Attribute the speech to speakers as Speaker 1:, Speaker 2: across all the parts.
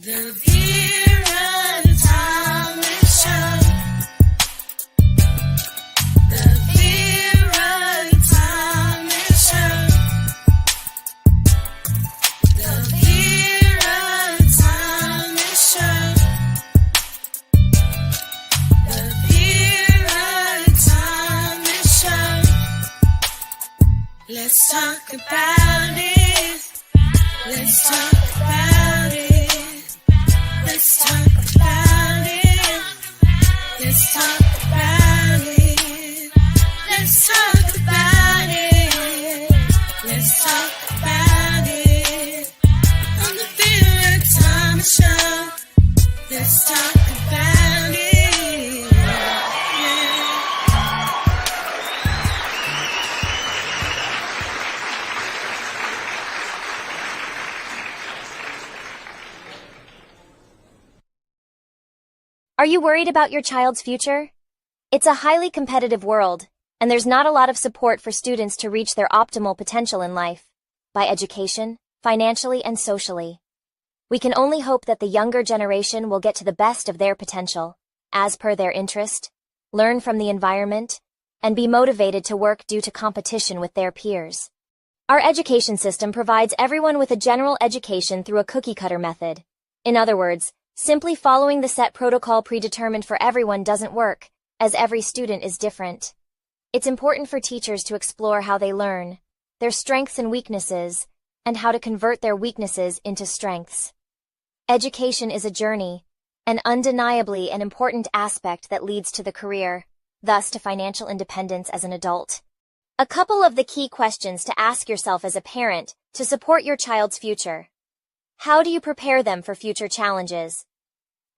Speaker 1: The Vera Thomas Show. The Vera Thomas Show. The Vera Thomas Show. The Vera Thomas Show. Let's talk about it. Let's talk about it. Let's talk about it. Let's talk about it. Let's talk about it. Let's talk about it. On the Vera Thomas Show. Let's talk about it. Yeah.
Speaker 2: Are you worried about your child's future? It's a highly competitive world, and there's not a lot of support for students to reach their optimal potential in life, by education, financially, and socially. We can only hope that the younger generation will get to the best of their potential, as per their interest, learn from the environment, and be motivated to work due to competition with their peers. Our education system provides everyone with a general education through a cookie-cutter method. In other words, simply following the set protocol predetermined for everyone doesn't work, as every student is different. It's important for teachers to explore how they learn, their strengths and weaknesses, and how to convert their weaknesses into strengths. Education is a journey, and undeniably an important aspect that leads to the career, thus to financial independence as an adult. A couple of the key questions to ask yourself as a parent to support your child's future. How do you prepare them for future challenges?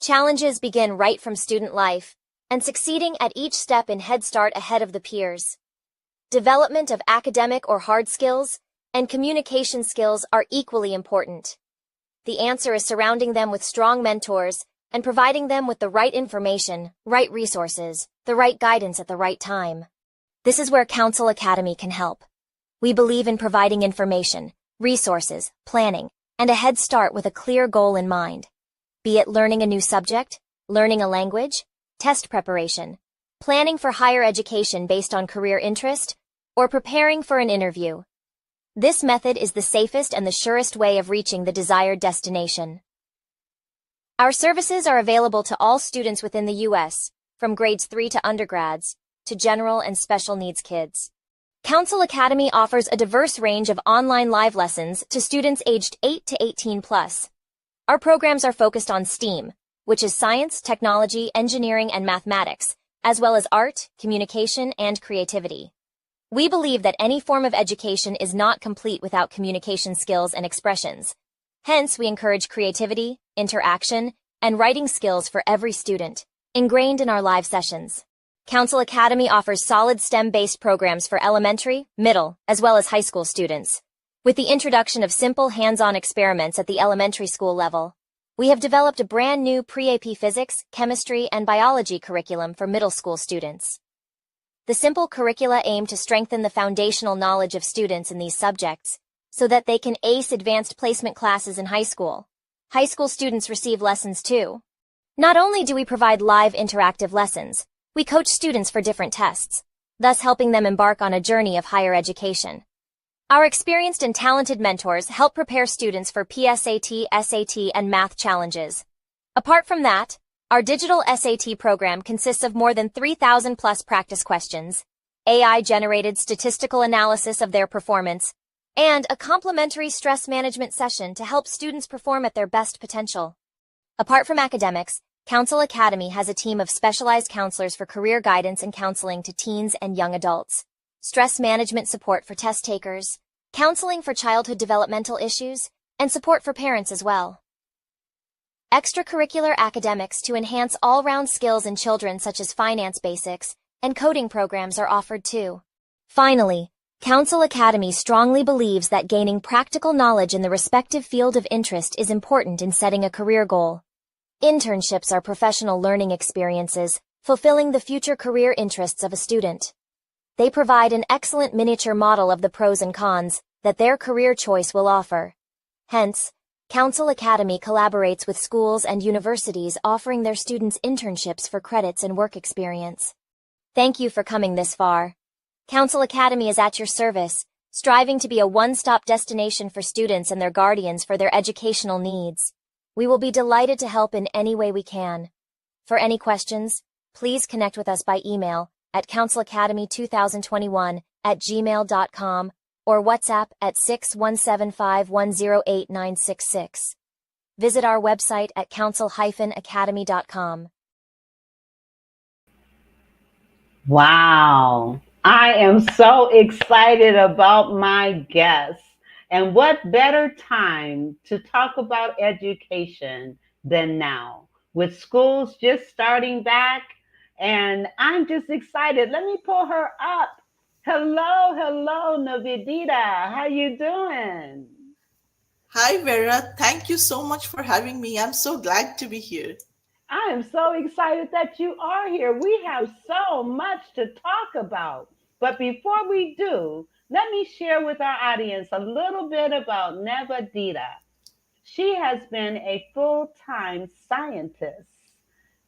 Speaker 2: Challenges begin right from student life, and succeeding at each step in Head Start ahead of the peers. Development of academic or hard skills and communication skills are equally important. The answer is surrounding them with strong mentors and providing them with the right information, right resources, the right guidance at the right time. This is where Counsel Academy can help. We believe in providing information, resources, planning, and a head start with a clear goal in mind. Be it learning a new subject, learning a language, test preparation, planning for higher education based on career interest, or preparing for an interview. This method is the safest and the surest way of reaching the desired destination. Our services are available to all students within the U.S., from grades 3 to undergrads, to general and special needs kids. Counsel Academy offers a diverse range of online live lessons to students aged 8 to 18 plus. Our programs are focused on STEAM, which is science, technology, engineering, and mathematics, as well as art, communication, and creativity. We believe that any form of education is not complete without communication skills and expressions. Hence, we encourage creativity, interaction, and writing skills for every student, ingrained in our live sessions. Counsel Academy offers solid STEM-based programs for elementary, middle, as well as high school students. With the introduction of simple hands-on experiments at the elementary school level, we have developed a brand new pre-AP physics, chemistry, and biology curriculum for middle school students. The simple curricula aim to strengthen the foundational knowledge of students in these subjects so that they can ace advanced placement classes in high school. High school students receive lessons too. Not only do we provide live interactive lessons, we coach students for different tests, thus helping them embark on a journey of higher education. Our experienced and talented mentors help prepare students for PSAT, SAT, and math challenges. Apart from that, our digital SAT program consists of more than 3,000 plus practice questions, AI-generated statistical analysis of their performance, and a complimentary stress management session to help students perform at their best potential. Apart from academics, Counsel Academy has a team of specialized counselors for career guidance and counseling to teens and young adults, stress management support for test takers, counseling for childhood developmental issues, and support for parents as well. Extracurricular academics to enhance all-round skills in children such as finance basics and coding programs are offered too. Finally, Counsel Academy strongly believes that gaining practical knowledge in the respective field of interest is important in setting a career goal. Internships are professional learning experiences, fulfilling the future career interests of a student. They provide an excellent miniature model of the pros and cons that their career choice will offer. Hence, Council Academy collaborates with schools and universities offering their students internships for credits and work experience. Thank you for coming this far. Council Academy is at your service, striving to be a one-stop destination for students and their guardians for their educational needs. We will be delighted to help in any way we can. For any questions, please connect with us by email at councilacademy2021@gmail.com or WhatsApp at 617510896. Visit our website at council-academy.com.
Speaker 3: Wow. I am so excited about my guests. And what better time to talk about education than now, with schools just starting back. And I'm just excited. Let me pull her up. Hello, Navidita. How you doing?
Speaker 4: Hi, Vera. Thank you so much for having me. I'm so glad to be here.
Speaker 3: I am so excited that you are here. We have so much to talk about. But before we do, let me share with our audience a little bit about Navidita. She has been a full-time scientist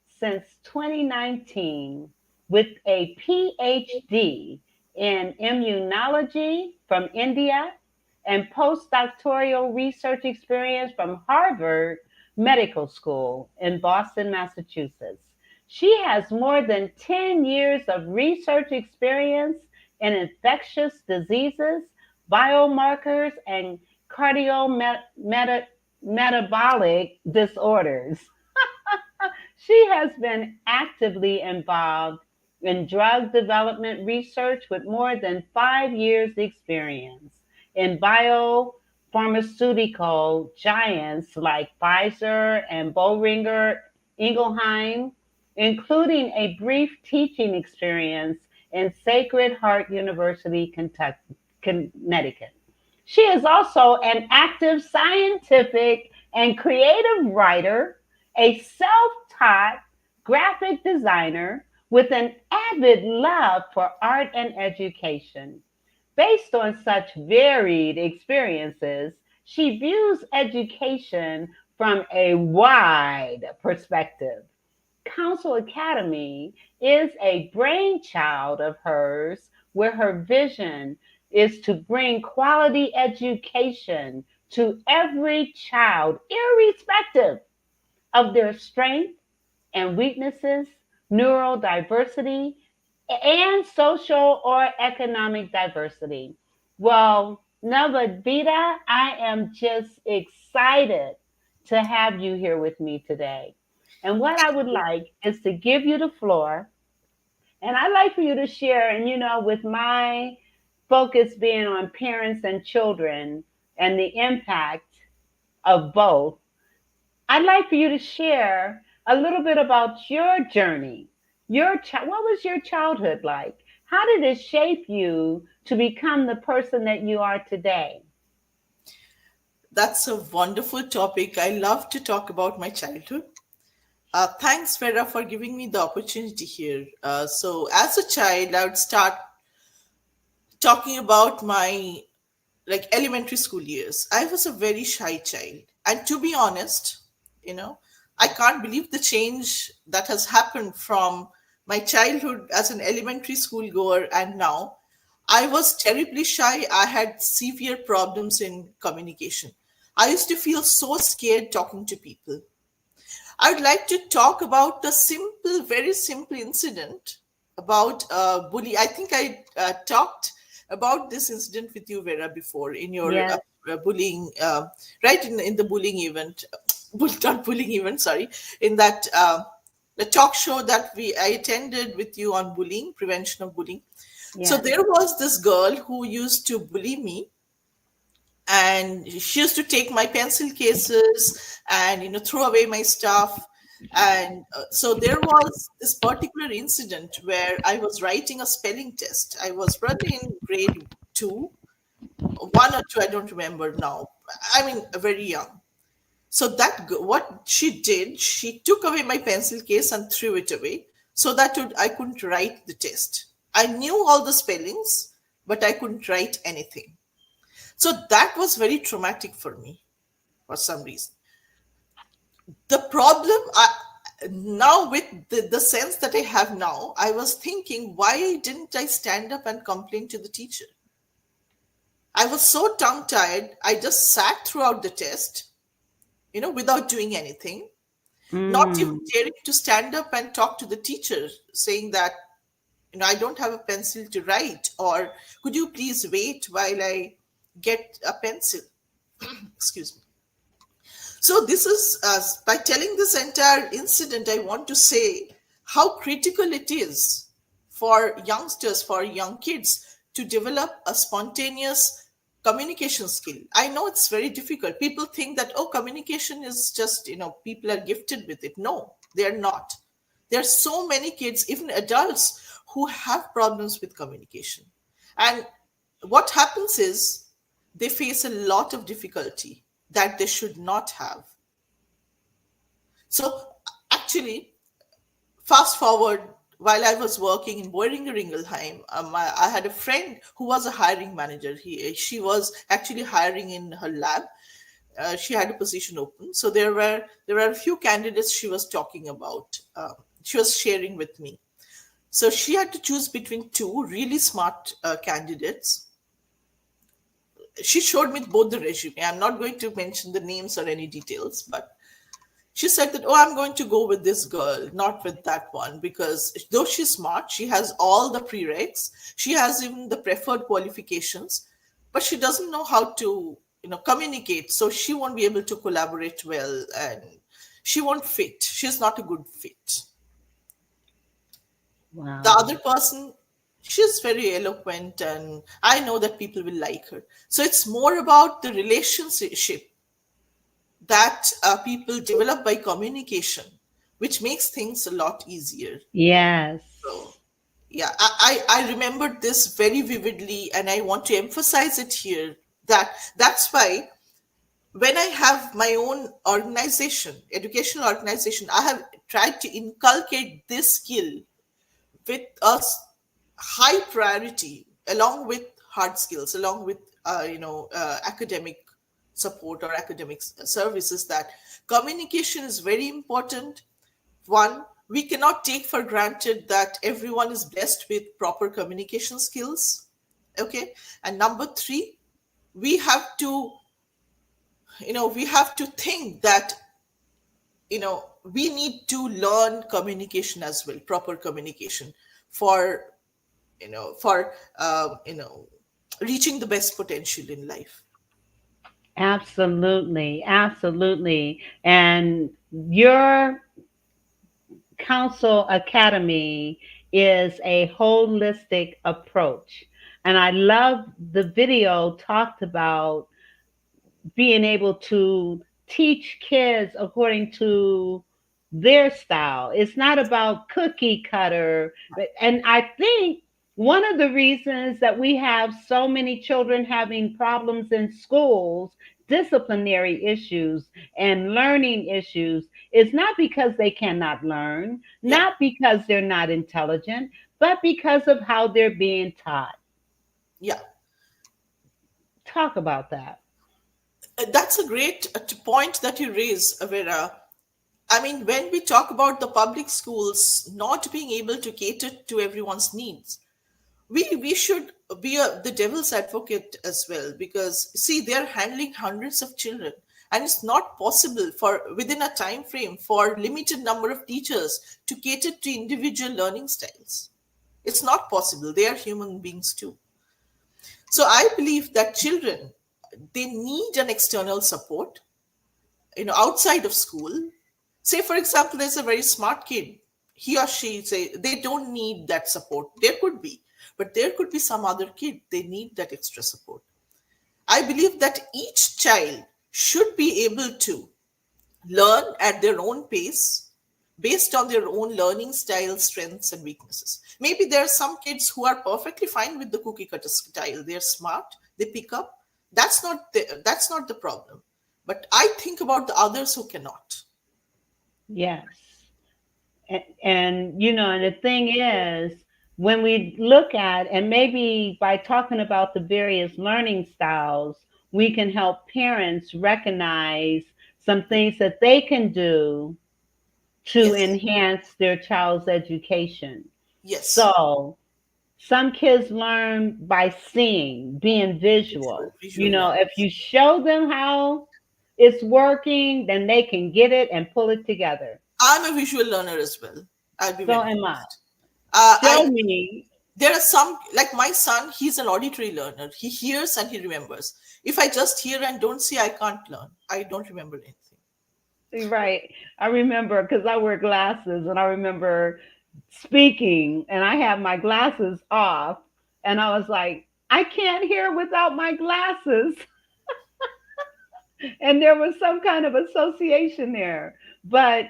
Speaker 3: since 2019 with a PhD in immunology from India and postdoctoral research experience from Harvard Medical School in Boston, Massachusetts. She has more than 10 years of research experience in infectious diseases, biomarkers, and cardiometabolic disorders. She has been actively involved in drug development research with more than 5 years experience in biopharmaceutical giants like Pfizer and Boehringer Ingelheim, including a brief teaching experience in Sacred Heart University, Connecticut. She is also an active scientific and creative writer, a self-taught graphic designer with an avid love for art and education. Based on such varied experiences, she views education from a wide perspective. Council Academy is a brainchild of hers where her vision is to bring quality education to every child, irrespective of their strength and weaknesses, neurodiversity, and social or economic diversity. Well, Navadita, I am just excited to have you here with me today. And what I would like is to give you the floor, and I'd like for you to share, and with my focus being on parents and children and the impact of both, I'd like for you to share a little bit about your journey. What was your childhood like? How did it shape you to become the person that you are today?
Speaker 4: That's a wonderful topic. I love to talk about my childhood. Thanks, Vera, for giving me the opportunity here. So, as a child, I would start talking about my elementary school years. I was a very shy child, and to be honest, you know, I can't believe the change that has happened from my childhood as an elementary school goer and now. I was terribly shy. I had severe problems in communication. I used to feel so scared talking to people. I would like to talk about a simple, very simple incident about bully. I think I talked about this incident with you, Vera, before in your
Speaker 3: Yes.
Speaker 4: bullying, right in the bullying event, not bullying event, sorry, in that the talk show that I attended with you on bullying, prevention of bullying. So
Speaker 3: Yes.
Speaker 4: there was this girl who used to bully me, and she used to take my pencil cases and throw away my stuff. And so there was this particular incident where I was writing a spelling test. I was probably in grade 2, 1 or 2, I don't remember now. I mean, very young. So what she did, she took away my pencil case and threw it away so that I couldn't write the test. I knew all the spellings, but I couldn't write anything. So that was very traumatic for me. for some reason. The problem now, with the sense that I have now, I was thinking, why didn't I stand up and complain to the teacher? I was so tongue tied, I just sat throughout the test, without doing anything, not even
Speaker 3: Mm.
Speaker 4: daring to stand up and talk to the teacher, saying that, I don't have a pencil to write, or could you please wait while I get a pencil? Excuse me. So, this is, by telling this entire incident, I want to say how critical it is for youngsters, for young kids, to develop a spontaneous communication skill. I know it's very difficult. People think that, oh, communication is just, people are gifted with it. No, they're not. There are so many kids, even adults, who have problems with communication. And what happens is they face a lot of difficulty that they should not have. So, actually, fast forward, while I was working in Boehringer Ingelheim, I had a friend who was a hiring manager. She was actually hiring in her lab. She had a position open, so there were a few candidates she was talking about. She was sharing with me. So she had to choose between two really smart candidates. She showed me both the resume. I'm not going to mention the names or any details, but she said that, oh, I'm going to go with this girl, not with that one, because though she's smart, she has all the prereqs, she has even the preferred qualifications, but she doesn't know how to, communicate. So she won't be able to collaborate well, and she won't fit. She's not a good fit. The
Speaker 3: Wow.
Speaker 4: other person, she's very eloquent, and I know that people will like her. So it's more about the relationship that people develop by communication, which makes things a lot easier.
Speaker 3: Yes.
Speaker 4: So, yeah, I remembered this very vividly, and I want to emphasize it here, that's why when I have my own organization, educational organization, I have tried to inculcate this skill with us high priority, along with hard skills, along with academic support or academic services, that communication is very important. One, we cannot take for granted that everyone is blessed with proper communication skills. Okay. And number three, we have to we have to think that we need to learn communication as well, proper communication, for for reaching the best potential in life.
Speaker 3: Absolutely. Absolutely. And your Council Academy is a holistic approach. And I love the video talked about being able to teach kids according to their style. It's not about cookie cutter. And I think one of the reasons that we have so many children having problems in schools, disciplinary issues and learning issues, is not because they cannot learn,
Speaker 4: Yeah,
Speaker 3: not because they're not intelligent, but because of how they're being taught.
Speaker 4: yeah.
Speaker 3: Talk about that.
Speaker 4: That's a great point that you raise, Vera. I mean, when we talk about the public schools not being able to cater to everyone's needs, we should be the devil's advocate as well, because see, they're handling hundreds of children, and it's not possible for within a time frame for limited number of teachers to cater to individual learning styles. It's not possible. They are human beings too. So I believe that children, they need an external support, outside of school. Say for example, there's a very smart kid, he or she, say they don't need that support. There could be, but there could be some other kid, they need that extra support. I believe that each child should be able to learn at their own pace, based on their own learning style, strengths, and weaknesses. Maybe there are some kids who are perfectly fine with the cookie cutter style. They're smart, they pick up. That's not the problem. But I think about the others who cannot.
Speaker 3: Yes. And the thing is, when we look at, and maybe by talking about the various learning styles, we can help parents recognize some things that they can do to
Speaker 4: Yes.
Speaker 3: enhance their child's education.
Speaker 4: Yes.
Speaker 3: So, some kids learn by seeing, being
Speaker 4: Visual,
Speaker 3: visual.
Speaker 4: visual
Speaker 3: If
Speaker 4: learners.
Speaker 3: you show them how it's working, then they can get it and pull it together.
Speaker 4: I'm a visual learner as well. I'll be
Speaker 3: So
Speaker 4: very
Speaker 3: am I.
Speaker 4: honest.
Speaker 3: Show
Speaker 4: I
Speaker 3: me.
Speaker 4: There are some, like my son, he's an auditory learner. He hears and he remembers. If I just hear and don't see, I can't learn. I don't remember anything.
Speaker 3: Right. I remember because I wear glasses and I remember speaking and I have my glasses off and I was like, I can't hear without my glasses. And there was some kind of association there. But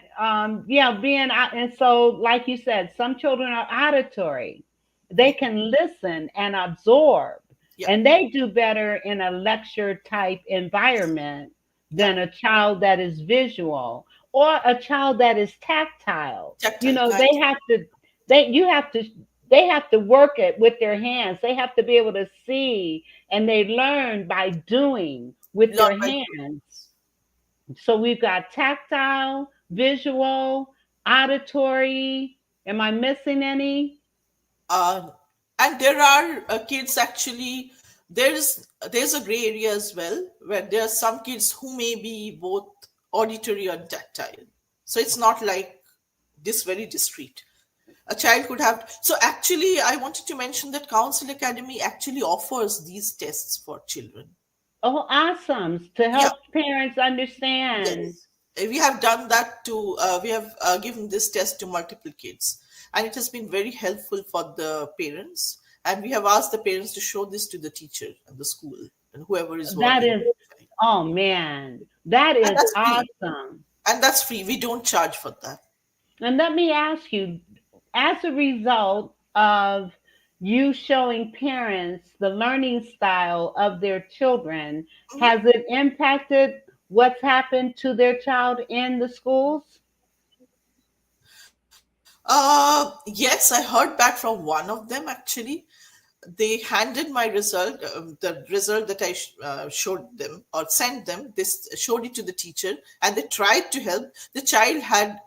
Speaker 3: yeah, being out, and so, like you said, some children are auditory. They
Speaker 4: Yeah,
Speaker 3: can listen and absorb,
Speaker 4: yeah,
Speaker 3: and they do better in a lecture type environment
Speaker 4: yeah.
Speaker 3: than a child that is visual or a child that is tactile.
Speaker 4: Tactile,
Speaker 3: They
Speaker 4: right?
Speaker 3: have to, you have to, they have to work it with their hands. They have to be able to see, and they learn by doing with
Speaker 4: Learn
Speaker 3: their
Speaker 4: by
Speaker 3: hands. So we've got tactile, visual, auditory. Am I missing any?
Speaker 4: uh, and there are kids actually. There's a gray area as well where there are some kids who may be both auditory and tactile. So it's not like this very discrete. A child could have. So actually, I wanted to mention that Council Academy actually offers these tests for children.
Speaker 3: Oh, awesome. To
Speaker 4: Yeah.
Speaker 3: help parents understand.
Speaker 4: Yes, we have done that to, we have given this test to multiple kids, and it has been very helpful for the parents. And we have asked the parents to show this to the teacher and the school and whoever is
Speaker 3: That
Speaker 4: working with
Speaker 3: is,
Speaker 4: the child.
Speaker 3: oh man, that
Speaker 4: And
Speaker 3: is
Speaker 4: that's free.
Speaker 3: awesome.
Speaker 4: And that's free. We don't charge for that.
Speaker 3: And let me ask you, as a result of you showing parents the learning style of their children,
Speaker 4: Mhm.
Speaker 3: has it impacted what's happened to their child in the schools?
Speaker 4: Yes, I heard back from one of them actually. They handed my result, the result that I showed them or sent them. This showed it to the teacher, and they tried to help. The child had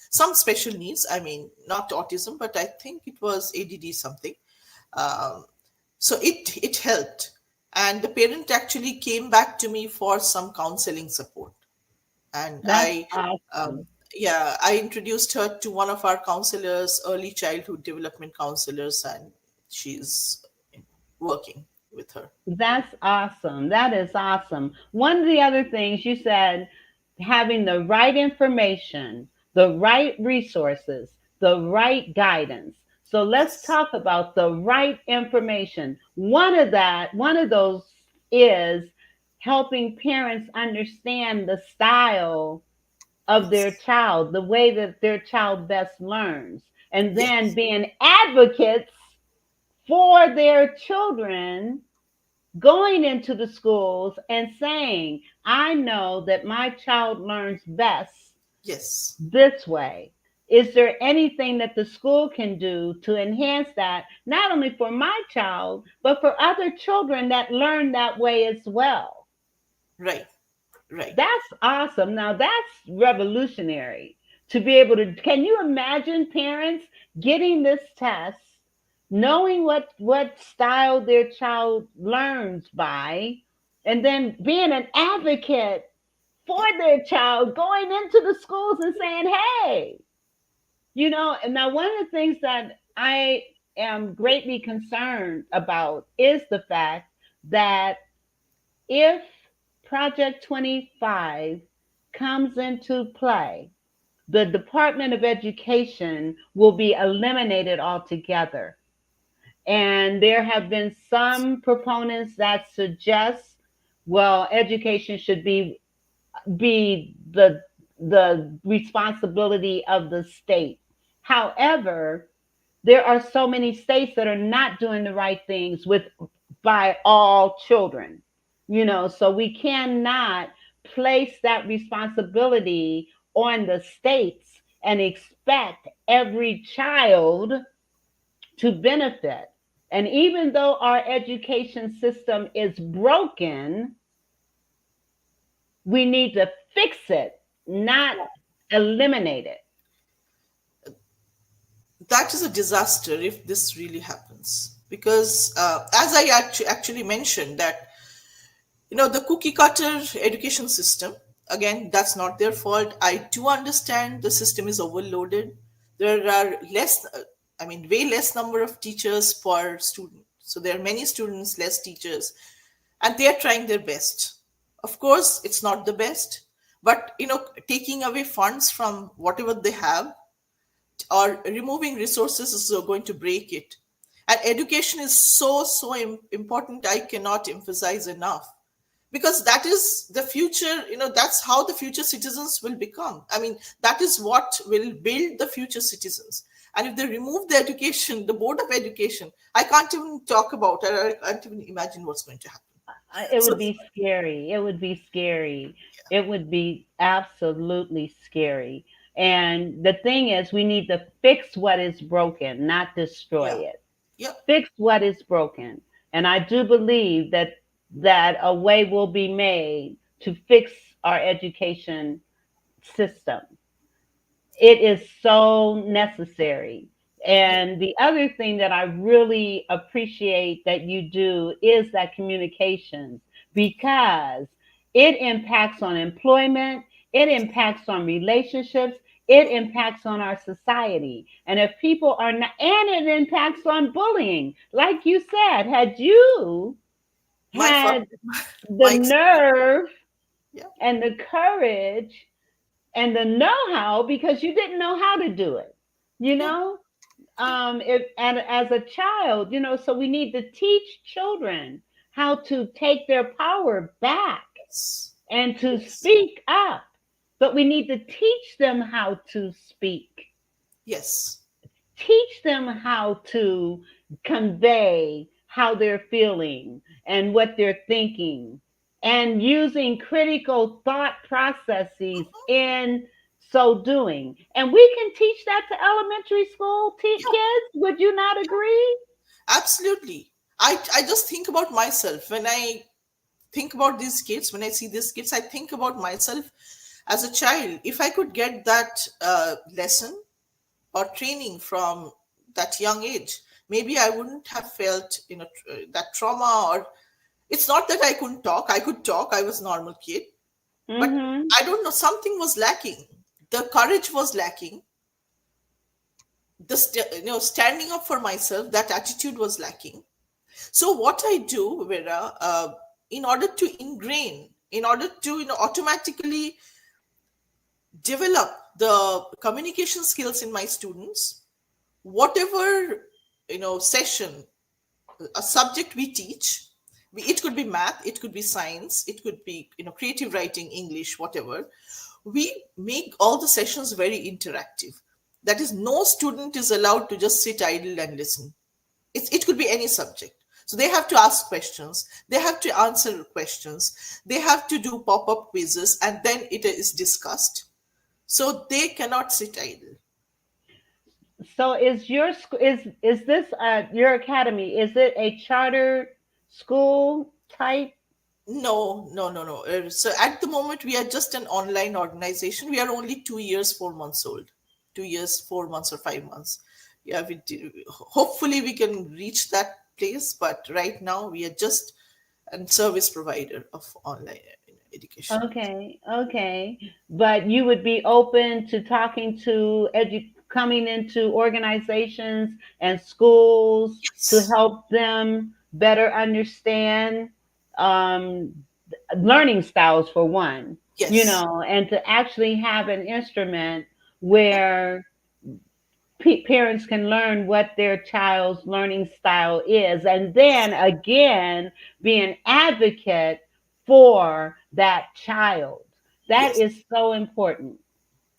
Speaker 4: some special needs. I mean, not autism, but I think it was ADD something. Um, so it helped, and the parent actually came back to me for some counseling support, and
Speaker 3: That's awesome.
Speaker 4: yeah, I introduced her to one of our counselors, early childhood development counselors, and she's working with her.
Speaker 3: That's awesome. That is awesome. One of the other things you said, having the right information, the right resources, the right guidance. So let's
Speaker 4: Yes,
Speaker 3: talk about the right information. One of those is helping parents understand the style of their
Speaker 4: yes,
Speaker 3: child, the way that their child best learns, and then
Speaker 4: yes,
Speaker 3: being advocates for their children going into the schools and saying, I know that my child learns best
Speaker 4: yes.
Speaker 3: this way. Is there anything that the school can do to enhance that, not only for my child, but for other children that learn that way as well?
Speaker 4: Right, right.
Speaker 3: That's awesome. Now that's revolutionary to be able to. Can you imagine parents getting this test, knowing what style their child learns by, and then being an advocate for their child, going into the schools and saying, "Hey, and now one of the things that I am greatly concerned about is the fact that if Project 25 comes into play, the Department of Education will be eliminated altogether. And there have been some proponents that suggest, well, education should be the responsibility of the state. However, there are so many states that are not doing the right things with by all children. So we cannot place that responsibility on the states and expect every child to benefit. And even though our education system is broken, we need to fix it, not eliminate it.
Speaker 4: That is a disaster if this really happens. Because as I actually mentioned, that the cookie cutter education system, again, that's not their fault. I do understand the system is overloaded. There are way less number of teachers per student, so there are many students, less teachers, and they are trying their best. Of course it's not the best, but taking away funds from whatever they have or removing resources is going to break it. And education is so important, I cannot emphasize enough, because that is the future. That's how the future citizens will become. I mean, that is what will build the future citizens. And if they remove the education, the board of education, I can't even talk about it. I can't even imagine what's going to happen.
Speaker 3: It
Speaker 4: So
Speaker 3: would be scary. It would be scary. It would be absolutely scary. And the thing is, we need to fix what is broken, not destroy
Speaker 4: yeah,
Speaker 3: it.
Speaker 4: yeah,
Speaker 3: Fix what is broken. And I do believe that a way will be made to fix our education system. It is so necessary.
Speaker 4: yeah,
Speaker 3: And the other thing that I really appreciate that you do is that communications, because it impacts on employment, it impacts on relationships, it impacts on our society. And if people are not, and it impacts on bullying. Like you said, had you
Speaker 4: my
Speaker 3: had the
Speaker 4: my experience.
Speaker 3: nerve
Speaker 4: Yeah,
Speaker 3: and the courage and the know-how, because you didn't know how to do it, you
Speaker 4: yeah,
Speaker 3: know
Speaker 4: yeah,
Speaker 3: if and as a child, so we need to teach children how to take their power back
Speaker 4: yes,
Speaker 3: and to
Speaker 4: yes,
Speaker 3: speak up, but we need to teach them how to speak,
Speaker 4: yes,
Speaker 3: teach them how to convey how they're feeling and what they're thinking, and using critical thought processes in so doing. And we can teach that to elementary school
Speaker 4: yeah,
Speaker 3: kids. Would you not agree?
Speaker 4: absolutely. I just think about myself when I think about these kids. When I see these kids, I think about myself as a child. If I could get that lesson or training from that young age, maybe I wouldn't have felt that trauma. Or it's not that I couldn't talk. I could talk. I was a normal kid, but
Speaker 3: Mm-hmm.
Speaker 4: I don't know, something was lacking. The courage was lacking. Standing up for myself, that attitude was lacking. So what I do, Vera, in order to ingrain, in order to automatically develop the communication skills in my students, whatever session, a subject we teach, it could be math, it could be science, it could be creative writing, English, whatever. We make all the sessions very interactive. That is, no student is allowed to just sit idle and listen. It could be any subject. So they have to ask questions, they have to answer questions, they have to do pop-up quizzes, and then it is discussed. So they cannot sit idle.
Speaker 3: So is this your academy, is it a charter school type?
Speaker 4: No. So at the moment, we are just an online organization. We are only 2 years, 4 months old. 2 years, 4 months, or 5 months. Yeah, hopefully we can reach that place. But right now, we are just a service provider of online education.
Speaker 3: Okay, okay. But you would be open to talking to coming into organizations and schools to
Speaker 4: Yes,
Speaker 3: help them better understand um, learning styles, for one,
Speaker 4: yes,
Speaker 3: and to actually have an instrument where parents can learn what their child's learning style is, and then again be an advocate for that child. That
Speaker 4: yes.
Speaker 3: is so important,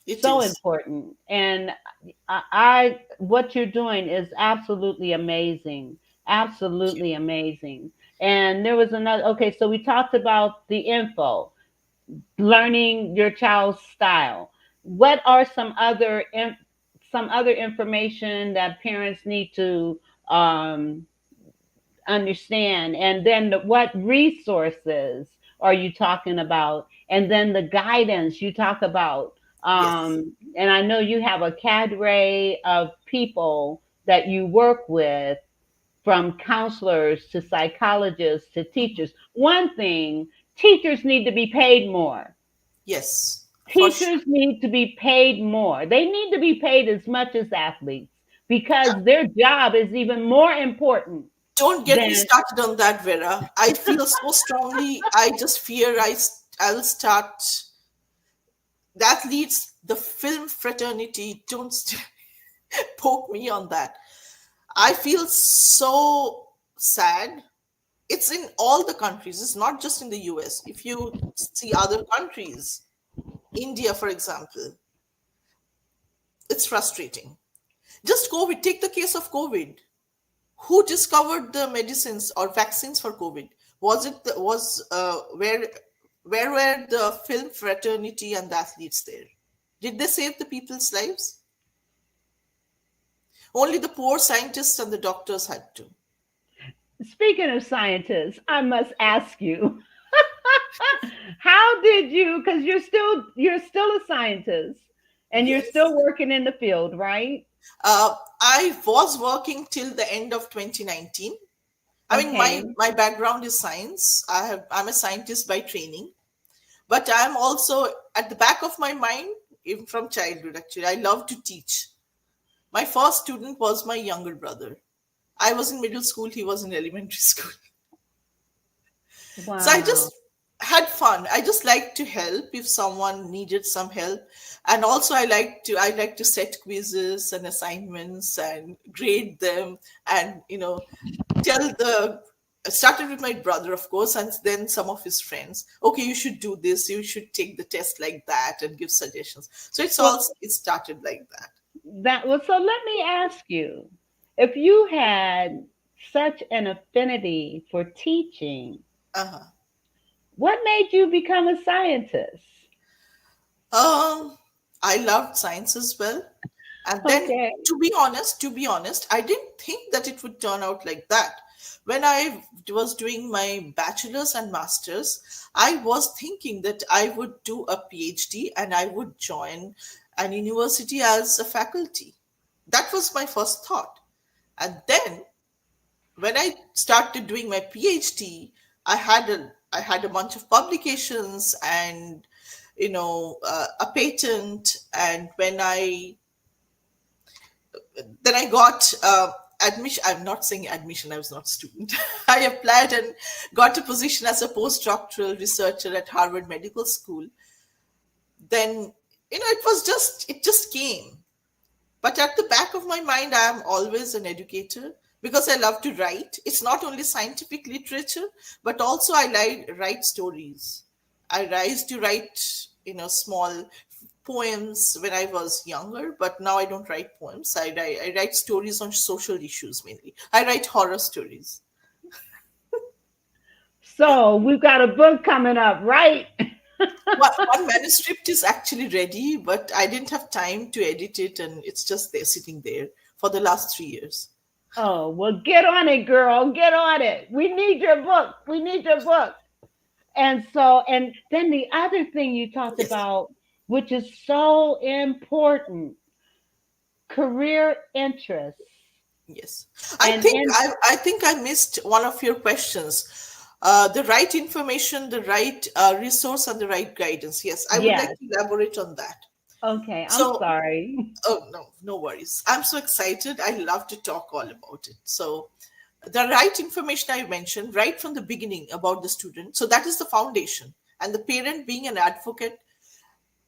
Speaker 4: It
Speaker 3: so
Speaker 4: is.
Speaker 3: important. And I what you're doing is absolutely amazing,
Speaker 4: Thank you.
Speaker 3: absolutely amazing. And there was another, okay, so we talked about the info, learning your child's style. What are some other information that parents need to um, understand. And then what resources are you talking about? And then the guidance you talk about.
Speaker 4: Yes.
Speaker 3: And I know you have a cadre of people that you work with, from counselors to psychologists to teachers. One thing, teachers need to be paid more.
Speaker 4: Yes. For sure.
Speaker 3: Teachers need to be paid more. They need to be paid as much as athletes, because their job is even more important
Speaker 4: Don't get me
Speaker 3: than.
Speaker 4: started on that, Vera. I feel so strongly. I just fear I'll start. That leads the film fraternity. Don't poke me on that. I feel so sad. It's in all the countries. It's not just in the US. If you see other countries, India, for example, it's frustrating. Just COVID. Take the case of COVID. Who discovered the medicines or vaccines for COVID? Was it was where were the film fraternity and the athletes there? Did they save the people's lives? Only the poor scientists and the doctors had to.
Speaker 3: Speaking of scientists, I must ask you, how did you, because you're still a scientist and you're still
Speaker 4: Yes.
Speaker 3: working in the field, right?
Speaker 4: I was working till the end of 2019. I mean,
Speaker 3: Okay.
Speaker 4: my background is science. I'm a scientist by training, but I'm also at the back of my mind, even from childhood. Actually, I love to teach. My first student was my younger brother. I was in middle school. He was in elementary school. So I
Speaker 3: Wow.
Speaker 4: just had fun. I just like to help if someone needed some help. And also I like to set quizzes and assignments and grade them, and tell the I started with my brother, of course, and then some of his friends. Okay, you should do this, you should take the test like that, and give suggestions. So
Speaker 3: Well,
Speaker 4: it started like that.
Speaker 3: so let me ask you, if you had such an affinity for teaching,
Speaker 4: Uh-huh.
Speaker 3: what made you become a scientist?
Speaker 4: Um, I loved science as well. And then,
Speaker 3: Okay.
Speaker 4: to be honest, I didn't think that it would turn out like that. When I was doing my bachelor's and master's, I was thinking that I would do a PhD and I would join an university as a faculty. That was my first thought. And then when I started doing my PhD, I had a bunch of publications and a patent. And then I got admission. I'm not saying admission. I was not a student. I applied and got a position as a postdoctoral researcher at Harvard Medical School. Then it just came. But at the back of my mind, I am always an educator because I love to write. It's not only scientific literature, but also write stories. I used to write, small poems when I was younger, but now I don't write poems. I write stories on social issues mainly. I write horror stories.
Speaker 3: So we've got a book coming up, right?
Speaker 4: One manuscript is actually ready, but I didn't have time to edit it, and it's just there, sitting there for the last 3 years.
Speaker 3: Oh, well, get on it, girl. Get on it. We need your book. We need your book. And then the other thing you talked
Speaker 4: Yes.
Speaker 3: about, which is so important, career interests.
Speaker 4: Yes,
Speaker 3: And in
Speaker 4: I think I missed one of your questions. The right information, the right resource, and the right guidance. Yes, I would like
Speaker 3: Yes.
Speaker 4: to elaborate on that.
Speaker 3: Okay, I'm
Speaker 4: So,
Speaker 3: sorry.
Speaker 4: oh no, no worries. I'm so excited. I love to talk all about it. So, the right information I mentioned right from the beginning about the student. So that is the foundation, and the parent being an advocate,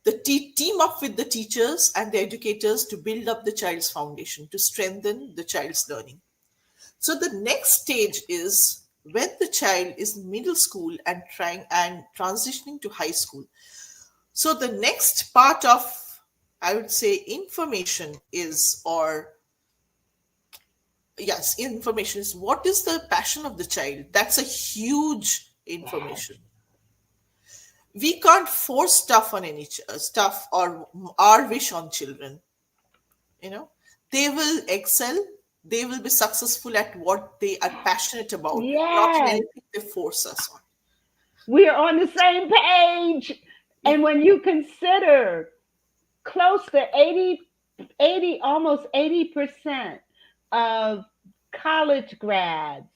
Speaker 4: the team up with the teachers and the educators to build up the child's foundation to strengthen the child's learning. So the next stage is when the child is middle school and trying and transitioning to high school. So the next part of, I would say, information is, or yes, information is, what is the passion of the child? That's a huge information. We can't force stuff on stuff or our wish on children. You know, they will excel they will be successful at what they are passionate about, not in
Speaker 3: Yes,
Speaker 4: anything they force us on.
Speaker 3: we are on the same page.
Speaker 4: Yeah.
Speaker 3: And when you consider close to 80, almost 80% of college grads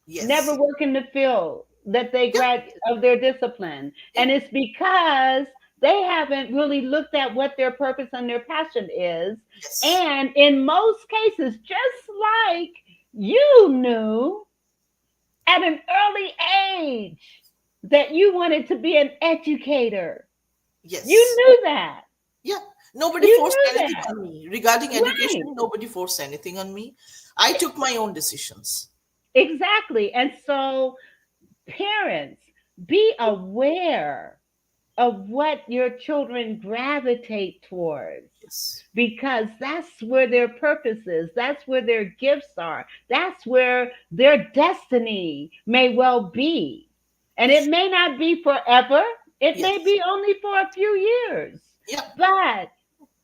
Speaker 3: never
Speaker 4: Yes.
Speaker 3: work in the field that they
Speaker 4: Yeah.
Speaker 3: grad of their discipline.
Speaker 4: Yeah.
Speaker 3: And it's because they haven't really looked at what their purpose and their passion is.
Speaker 4: Yes.
Speaker 3: And in most cases, just like you knew at an early age that you wanted to be an educator, you
Speaker 4: Yes.
Speaker 3: knew that.
Speaker 4: Yeah. Nobody
Speaker 3: You
Speaker 4: forced
Speaker 3: knew
Speaker 4: anything
Speaker 3: that.
Speaker 4: on me. Regarding
Speaker 3: Right.
Speaker 4: education, nobody forced anything on me. I took my own decisions.
Speaker 3: Exactly. And so, parents, be aware of what your children gravitate towards
Speaker 4: Yes.
Speaker 3: because that's where their purpose is. That's where their gifts are. That's where their destiny may well be. And it may not be forever, it may
Speaker 4: Yes.
Speaker 3: be only for a few years,
Speaker 4: Yeah.
Speaker 3: but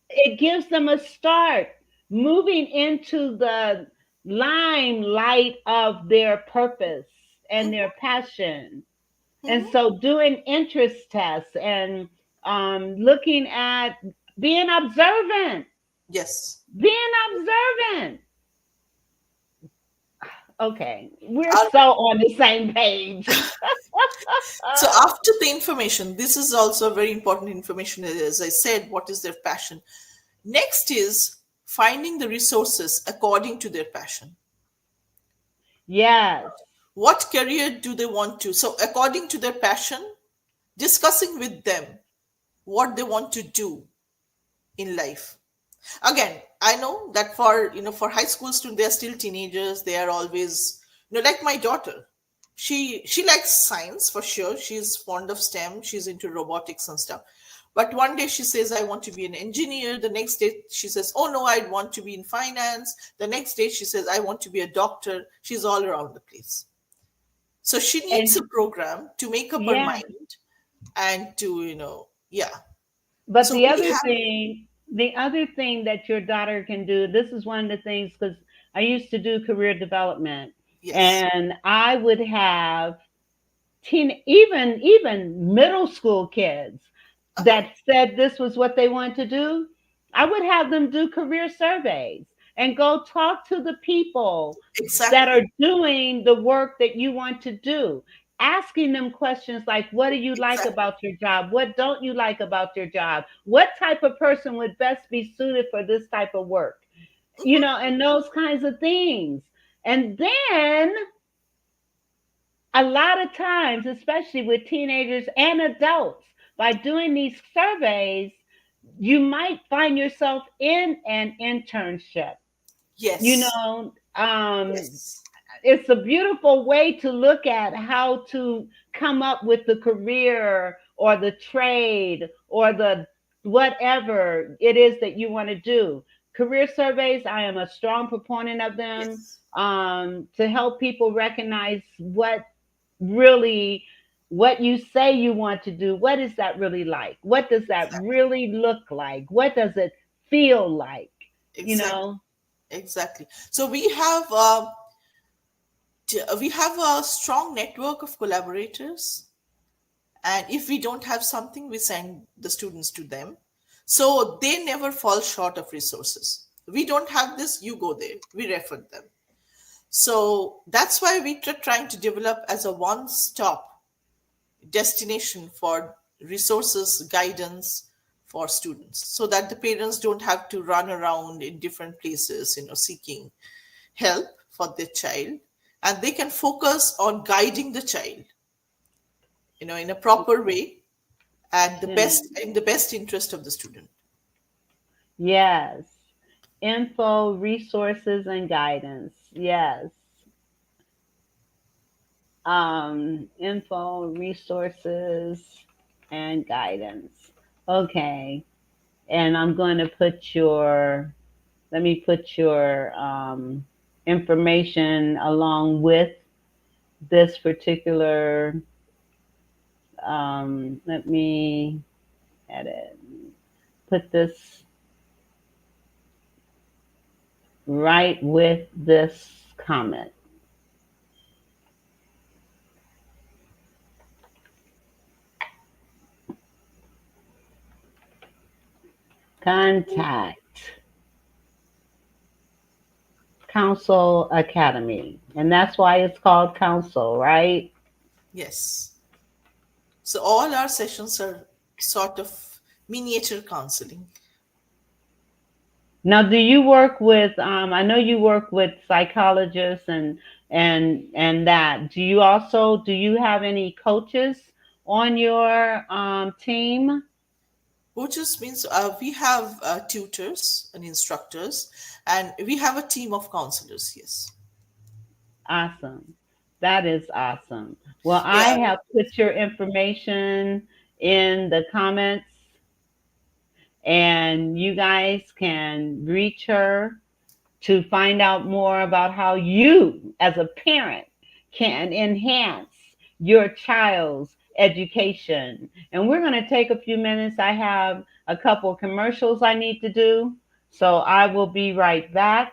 Speaker 3: it gives them a start moving into the limelight of their purpose and
Speaker 4: Mhm.
Speaker 3: their passion. And
Speaker 4: Mhm.
Speaker 3: so doing interest tests and looking at being observant,
Speaker 4: Yes.
Speaker 3: being observant. Okay, we're
Speaker 4: All
Speaker 3: so on the same page.
Speaker 4: So after the information, this is also very important information. As I said, what is their passion? Next is finding the resources according to their passion.
Speaker 3: Yes.
Speaker 4: What career do they want to? So according to their passion, discussing with them what they want to do in life. Again, I know that for for high school students, they are still teenagers. They are always like my daughter. She likes science for sure. She's fond of STEM. She's into robotics and stuff. But one day she says, I want to be an engineer. The next day she says, oh no, I want to be in finance. The next day she says, I want to be a doctor. She's all around the place. So she needs a
Speaker 3: And
Speaker 4: program to make up her
Speaker 3: yeah,
Speaker 4: mind and to, yeah.
Speaker 3: but
Speaker 4: So
Speaker 3: the
Speaker 4: we
Speaker 3: other
Speaker 4: have,
Speaker 3: thing, the other thing that your daughter can do, this is one of the things because I used to do career development
Speaker 4: yes.
Speaker 3: and I would have even middle school kids
Speaker 4: Uh-huh.
Speaker 3: that said this was what they want to do. I would have them do career surveys and go talk to the people that are
Speaker 4: Exactly.
Speaker 3: doing the work that you want to do, asking them questions like, what do you like
Speaker 4: Exactly.
Speaker 3: about your job? What don't you like about your job? What type of person would best be suited for this type of work? And those kinds of things. And then a lot of times, especially with teenagers and adults, by doing these surveys, you might find yourself in an internship. You
Speaker 4: Yes.
Speaker 3: know,
Speaker 4: Yes.
Speaker 3: it's a beautiful way to look at how to come up with the career or the trade or the whatever it is that you want to do. Career surveys, I am a strong proponent of them
Speaker 4: Yes.
Speaker 3: to help people recognize really what you say you want to do. What is that really like? What does that
Speaker 4: Exactly.
Speaker 3: really look like? What does it feel like? You
Speaker 4: Exactly.
Speaker 3: know?
Speaker 4: Exactly. So we have a strong network of collaborators, and if we don't have something, we send the students to them, so they never fall short of resources. We don't have this, you go there, we refer them. So that's why we are trying to develop as a one-stop destination for resources, guidance for students, so that the parents don't have to run around in different places, seeking help for their child, and they can focus on guiding the child, in a proper way, and the
Speaker 3: You know?
Speaker 4: best in the best interest of the student.
Speaker 3: Yes. Info, resources, and guidance. Yes. Info, resources, and guidance. Okay. And I'm going to let me put your information along with this particular, let me edit, put this right with this comment. Contact Council Academy. And that's why it's called Council, right?
Speaker 4: Yes. So all our sessions are sort of miniature counseling.
Speaker 3: Now, do you work with? I know you work with psychologists and that. Do you have any coaches on your team?
Speaker 4: Coaches means we have tutors and instructors, and we have a team of counselors. Yes.
Speaker 3: Awesome. That is awesome. Well, I
Speaker 4: Yeah.
Speaker 3: have put your information in the comments, and you guys can reach her to find out more about how you, as a parent, can enhance your child's education. And we're going to take a few minutes. I have a couple of commercials I need to do. So I will be right back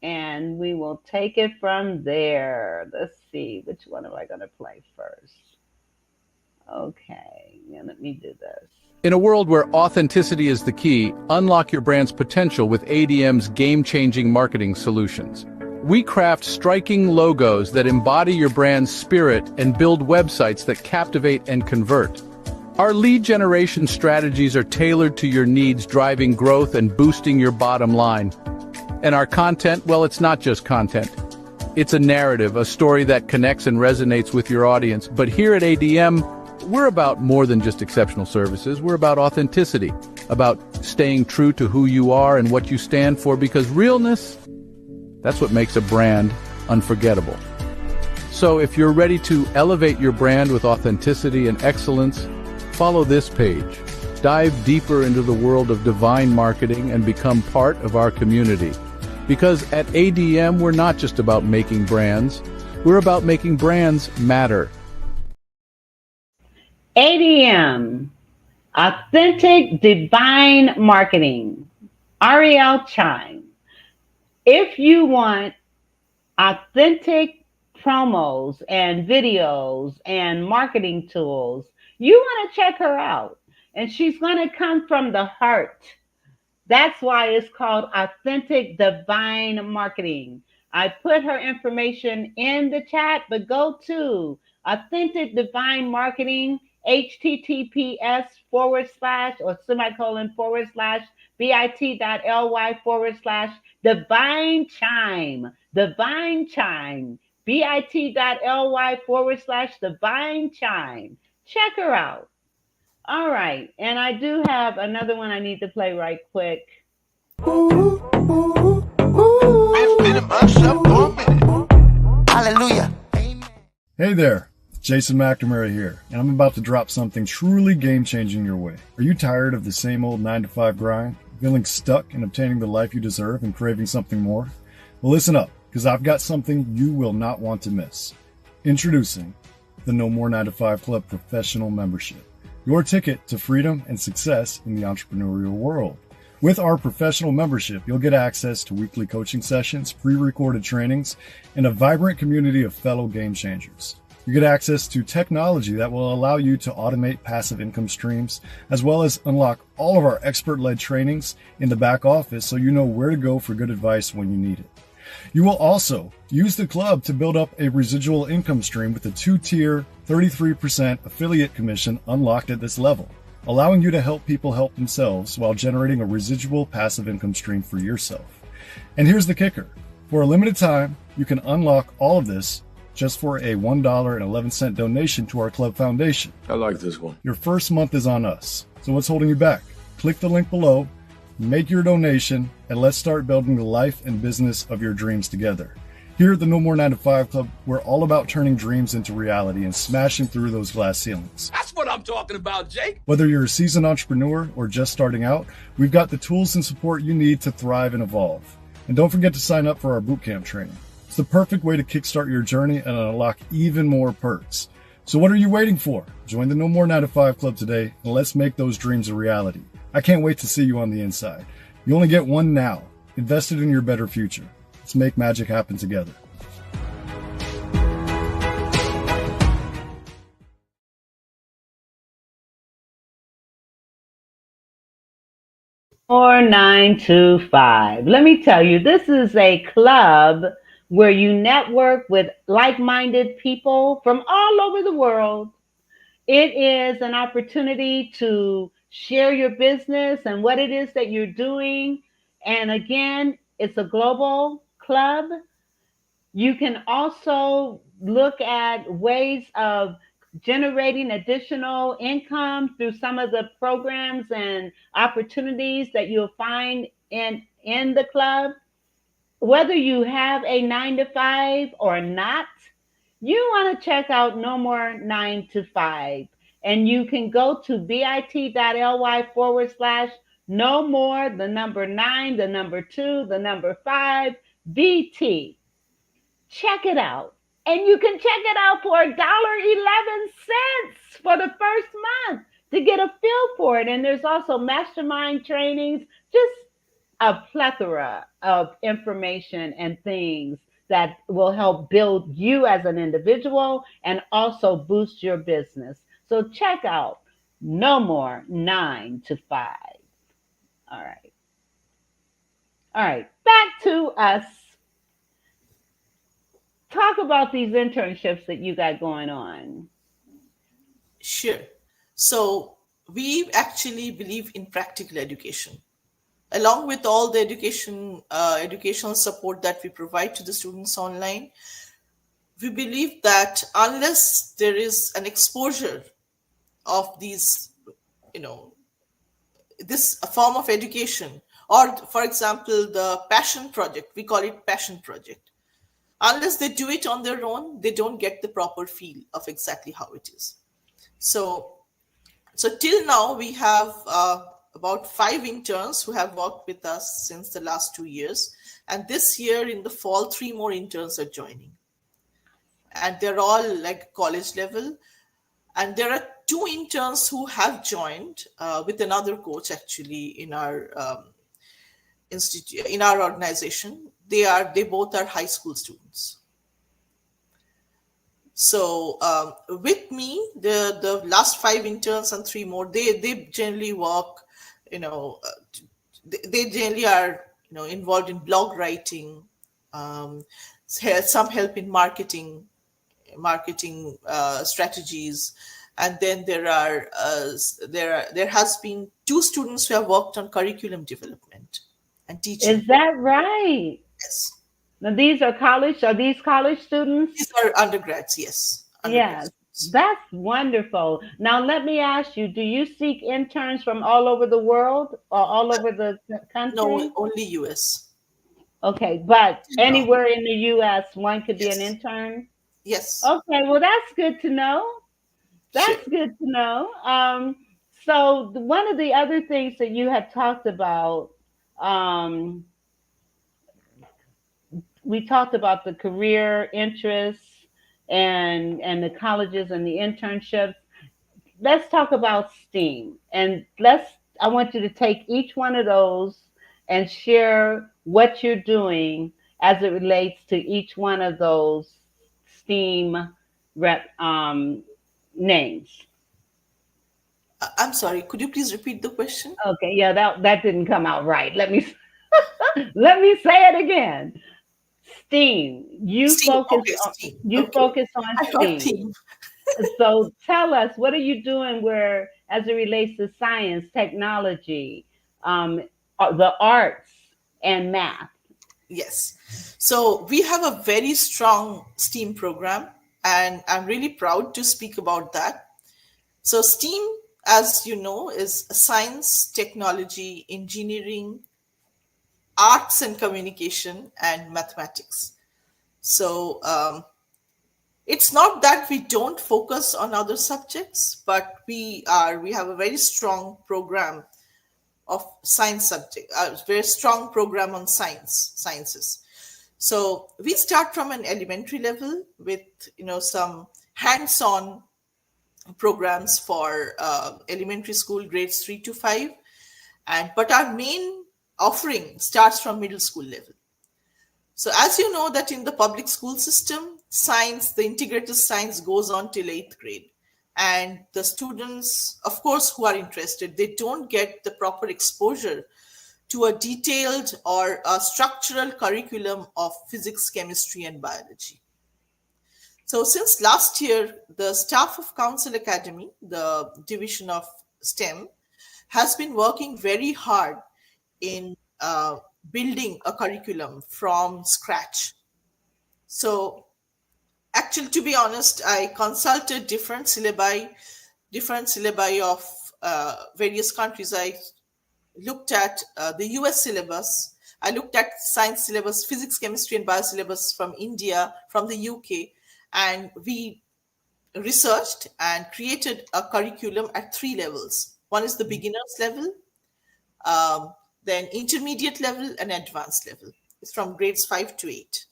Speaker 3: and we will take it from there. Let's see, which one am I going to play first? Okay, yeah, let me do this.
Speaker 5: In a world where authenticity is the key, unlock your brand's potential with ADM's game-changing marketing solutions. We craft striking logos that embody your brand's spirit and build websites that captivate and convert. Our lead generation strategies are tailored to your needs, driving growth and boosting your bottom line. And our content, well, it's not just content. It's a narrative, a story that connects and resonates with your audience. But here at ADM, we're about more than just exceptional services. We're about authenticity, about staying true to who you are and what you stand for, because realness, that's what makes a brand unforgettable. So if you're ready to elevate your brand with authenticity and excellence, follow this page. Dive deeper into the world of divine marketing and become part of our community. Because at ADM, we're not just about making brands, we're about making brands matter.
Speaker 3: ADM, Authentic Divine Marketing, Ariel Chime. If you want authentic promos and videos and marketing tools, you want to check her out. And she's going to come from the heart. That's why it's called Authentic Divine Marketing. I put her information in the chat, but go to Authentic Divine Marketing, https / or semicolon / bit.ly / divine chime, divine chime, bit.ly / divine chime. Check her out. All right. And I do have another one I need to play right quick.
Speaker 6: Hallelujah.
Speaker 7: Hey there, Jason McNamara here, and I'm about to drop something truly game-changing your way. Are you tired of the same old 9-to-5 grind, feeling stuck in obtaining the life you deserve and craving something more? Well, listen up, because I've got something you will not want to miss. Introducing the No More 9-to-5 Club Professional Membership, your ticket to freedom and success in the entrepreneurial world. With our professional membership, you'll get access to weekly coaching sessions, pre-recorded trainings, and a vibrant community of fellow game changers. You get access to technology that will allow you to automate passive income streams, as well as unlock all of our expert-led trainings in the back office so you know where to go for good advice when you need it. You will also use the club to build up a residual income stream with a 2-tier 33% affiliate commission unlocked at this level, allowing you to help people help themselves while generating a residual passive income stream for yourself. And here's the kicker. For a limited time, you can unlock all of this just for a $1.11 donation to our club foundation.
Speaker 6: I like this one.
Speaker 7: Your first month is on us. So what's holding you back? Click the link below, make your donation, and let's start building the life and business of your dreams together. Here at the No More 9-to-5 Club, we're all about turning dreams into reality and smashing through those glass ceilings.
Speaker 6: That's what I'm talking about, Jake.
Speaker 7: Whether you're a seasoned entrepreneur or just starting out, we've got the tools and support you need to thrive and evolve. And don't forget to sign up for our bootcamp training. It's the perfect way to kickstart your journey and unlock even more perks. So what are you waiting for? Join the No More 9-to-5 Club today and let's make those dreams a reality. I can't wait to see you on the inside. You only get one now. Invest it in your better future. Let's make magic happen together.
Speaker 3: Or 925. Let me tell you, this is a club where you network with like minded people from all over the world. It is an opportunity to share your business and what it is that you're doing. And again, it's a global club. You can also look at ways of generating additional income through some of the programs and opportunities that you'll find in the club. Whether you have a 9 to 5 or not, you want to check out No More 9 to 5. And you can go to bit.ly/, no more, the number 9, the number 2, the number 5, BT. Check it out. And you can check it out for $1.11 for the first month to get a feel for it. And there's also mastermind trainings, just a plethora of information and things that will help build you as an individual and also boost your business. So check out No More 9 to 5. All right. All right. Back to us. Talk about these internships that you got going on.
Speaker 4: Sure. So we actually believe in practical education. Along with all the educational support that we provide to the students online, we believe that unless there is an exposure of these, this form of education, or for example, the passion project, we call it passion project. Unless they do it on their own, they don't get the proper feel of exactly how it is. So till now, we have about 5 interns who have worked with us since the last 2 years. And this year in the fall, 3 more interns are joining. And they're all like college level. And there are 2 interns who have joined with another coach actually in our institute, in our organization. They both are high school students. So with me, the last 5 interns and 3 more, they generally work, they generally are involved in blog writing, some help in marketing strategies, and then there has been 2 students who have worked on curriculum development and teaching.
Speaker 3: Is that right?
Speaker 4: Yes.
Speaker 3: Now these are college. Are these college students?
Speaker 4: These are undergrads. Yes.
Speaker 3: Yes, that's wonderful. Now let me ask you: do you seek interns from all over the world or all over the country?
Speaker 4: No, only US.
Speaker 3: Okay, but anywhere in the US, one could be an intern.
Speaker 4: Yes.
Speaker 3: Okay, well that's good to know. That's
Speaker 4: Sure.
Speaker 3: good to know. So one of the other things that you had talked about, we talked about the career interests and the colleges and the internships. Let's talk about STEAM, and I want you to take each one of those and share what you're doing as it relates to each one of those STEAM names.
Speaker 4: I'm sorry. Could you please repeat the question?
Speaker 3: Okay, yeah, that didn't come out right. Let me let me say it again. STEAM.
Speaker 4: STEAM.
Speaker 3: Focus on
Speaker 4: I heard
Speaker 3: STEAM.
Speaker 4: theme.
Speaker 3: So tell us, what are you doing where, as it relates to science, technology, the arts, and math?
Speaker 4: Yes. So we have a very strong STEAM program, and I'm really proud to speak about that. So STEAM, as you know, is science, technology, engineering, arts and communication, and mathematics. So it's not that we don't focus on other subjects, but we have a very strong program of science subject, a very strong program on sciences. So we start from an elementary level with some hands-on programs for elementary school grades 3 to 5, but our main offering starts from middle school level. So as you know that in the public school system, science, the integrated science goes on till 8th grade. And the students, of course, who are interested, they don't get the proper exposure to a detailed or a structural curriculum of physics, chemistry, and biology. So since last year, the staff of Council Academy, the division of STEM, has been working very hard in building a curriculum from scratch. So actually, to be honest, I consulted different syllabi of various countries. I looked at the US syllabus. I looked at science syllabus, physics, chemistry, and bio syllabus from India, from the UK, and we researched and created a curriculum at three levels. One is the beginners level, um, then intermediate level, and advanced level. It's from grades 5 to 8.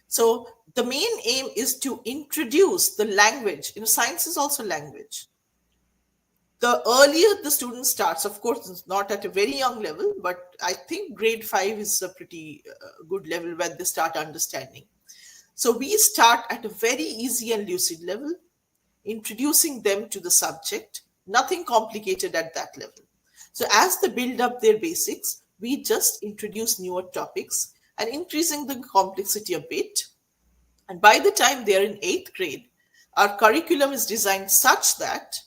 Speaker 4: So the main aim is to introduce the language. Science is also language. The earlier the student starts, of course, it's not at a very young level, but I think grade 5 is a pretty good level where they start understanding. So we start at a very easy and lucid level, introducing them to the subject, nothing complicated at that level. So as they build up their basics, we just introduce newer topics and increasing the complexity a bit. And by the time they're in 8th grade, our curriculum is designed such that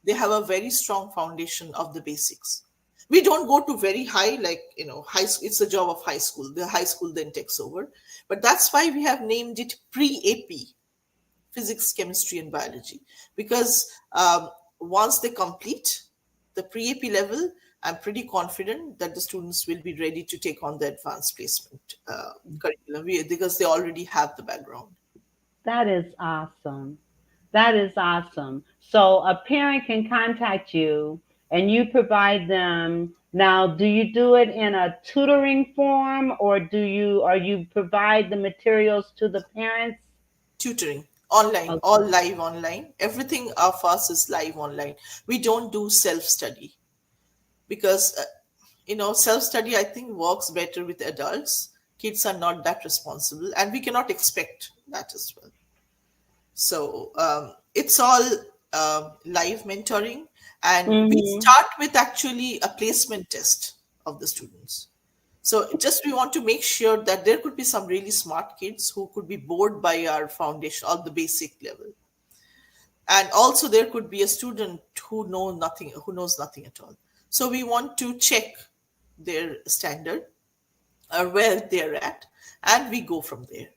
Speaker 4: they have a very strong foundation of the basics. We don't go to very high, like, high school. It's the job of high school. The high school then takes over. But that's why we have named it pre-AP, physics, chemistry, and biology. Because once they complete the pre-AP level, I'm pretty confident that the students will be ready to take on the advanced placement curriculum because they already have the background.
Speaker 3: That is awesome. That is awesome. So a parent can contact you and you provide them. Now, do you do it in a tutoring form or you provide the materials to the parents?
Speaker 4: Tutoring online,
Speaker 3: Okay.
Speaker 4: all live online. Everything of us is live online. We don't do self-study because self-study, I think, works better with adults. Kids are not that responsible, and we cannot expect that as well. So it's all live mentoring, and we
Speaker 3: Mm-hmm.
Speaker 4: start with actually a placement test of the students. So just we want to make sure that there could be some really smart kids who could be bored by our foundation or the basic level, and also there could be a student who knows nothing at all. So we want to check their standard or where they're at, and we go from there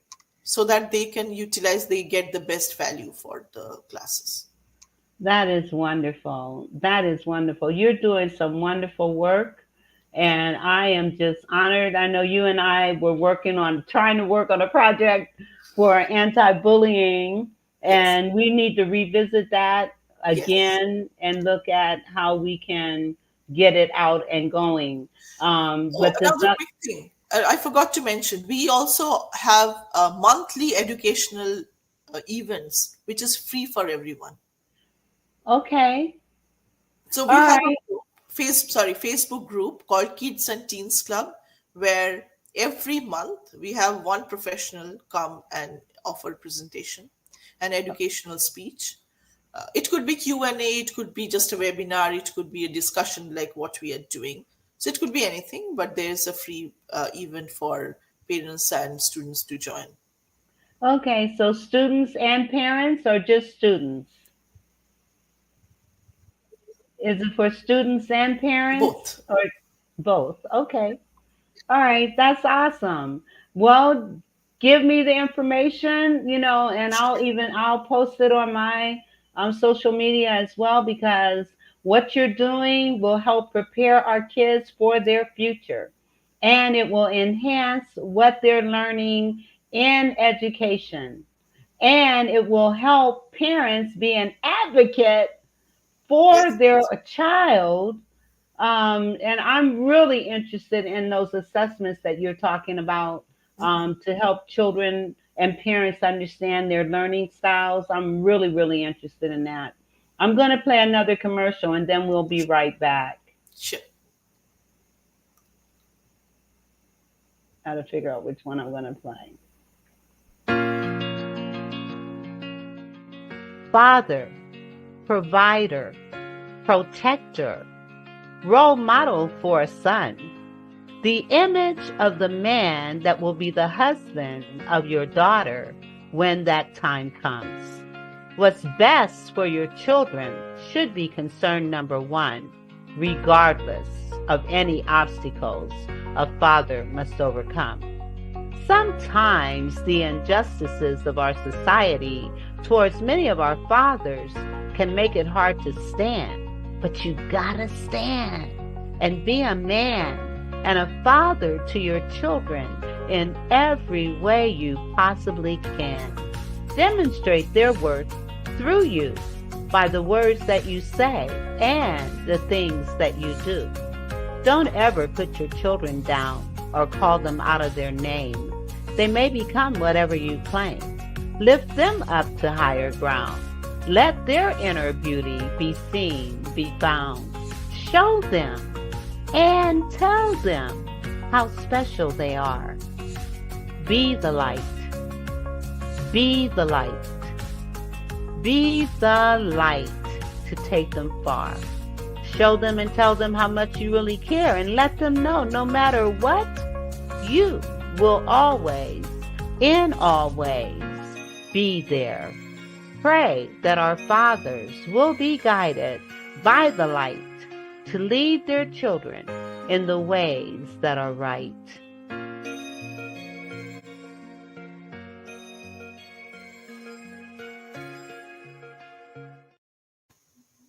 Speaker 4: so that they get the best value for the classes.
Speaker 3: That is wonderful. That is wonderful. You're doing some wonderful work, and I am just honored. I know you and I were trying to work on a project for anti-bullying,
Speaker 4: Yes,
Speaker 3: and we need to revisit that
Speaker 4: yes.
Speaker 3: again and look at how we can get it out and going.
Speaker 4: Oh,
Speaker 3: But the
Speaker 4: another quick thing I forgot to mention, we also have monthly educational events, which is free for everyone.
Speaker 3: okay,
Speaker 4: So
Speaker 3: all
Speaker 4: we have a
Speaker 3: right.
Speaker 4: Facebook group called Kids and Teens Club, where every month we have one professional come and offer presentation, an educational speech. It could be Q&A, it could be just a webinar, it could be a discussion like what we are doing. So it could be anything, but there's a free event for parents and students to join.
Speaker 3: Okay, so students and parents or just students? Is it for students and parents
Speaker 4: Both.
Speaker 3: or both? Okay. All right, that's awesome. Well, give me the information, and I'll post it on my social media as well because what you're doing will help prepare our kids for their future, and it will enhance what they're learning in education, and it will help parents be an advocate for
Speaker 4: Yes.
Speaker 3: their child. And I'm really interested in those assessments that you're talking about to help children and parents understand their learning styles. I'm really, really interested in that. I'm going to play another commercial and then we'll be right back.
Speaker 4: Sure.
Speaker 3: how to figure out which one I'm going to play. Father, provider, protector, role model for a son, the image of the man that will be the husband of your daughter when that time comes. What's best for your children should be concern number one, regardless of any obstacles a father must overcome. Sometimes the injustices of our society towards many of our fathers can make it hard to stand, but you gotta stand and be a man and a father to your children in every way you possibly can. Demonstrate their worth through you by the words that you say and the things that you do. Don't ever put your children down or call them out of their name. They may become whatever you claim. Lift them up to higher ground. Let their inner beauty be seen, be found. Show them and tell them how special they are. Be the light. Be the light. Be the light to take them far. Show them and tell them how much you really care, and let them know no matter what, you will always, in all ways, be there. Pray that our fathers will be guided by the light to lead their children in the ways that are right.